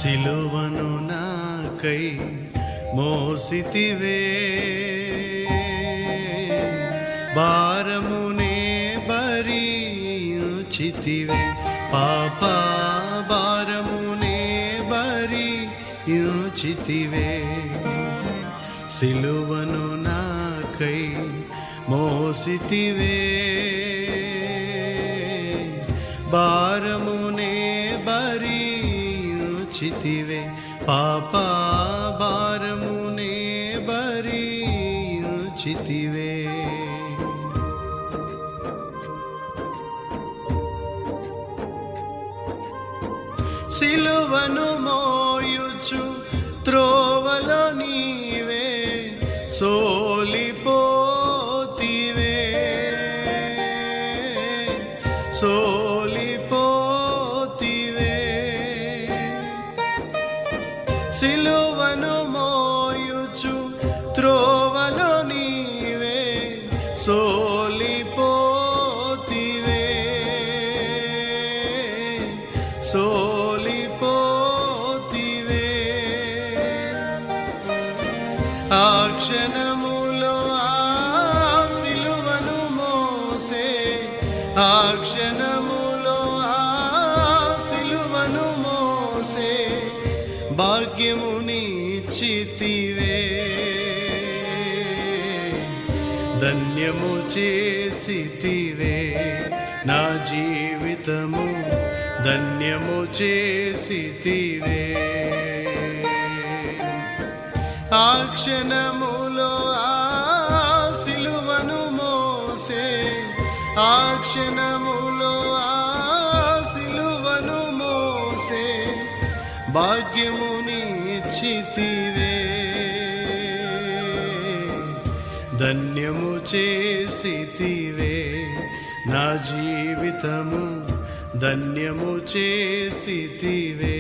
సిలువను నాకై మోసితివే, భారమునే భరించితివే, పాప భారమునే భరించితివే. సిలువను నాకై మోసితివే, భారమునే భరించితివే, పాప భారమునే భరించితివే. సిలువను మోయుచు త్రోవలో నీవే సోలిపోతివే, సోలిపోతివే. సిలువను మోయుచు త్రోవలో నీవే సోలిపోతివే, సోలిపోతివే. ఆ క్షణములో ఆ సిలువను మోసే, ఆ క్షణములో ఆ సిలువను మోసే భాగ్యమునిచ్చితివే, ధన్యము చేసితివే నా జీవితము, ధన్యము చేసితివే. ఆ క్షణములో ఆ సిలువను మోసే, ఆ క్షణములో ఆ సిలువను మోసే భాగ్యమునిచ్చితివే, ధన్యము చేసితివే నా జీవితము, ధన్యము చేసితివే.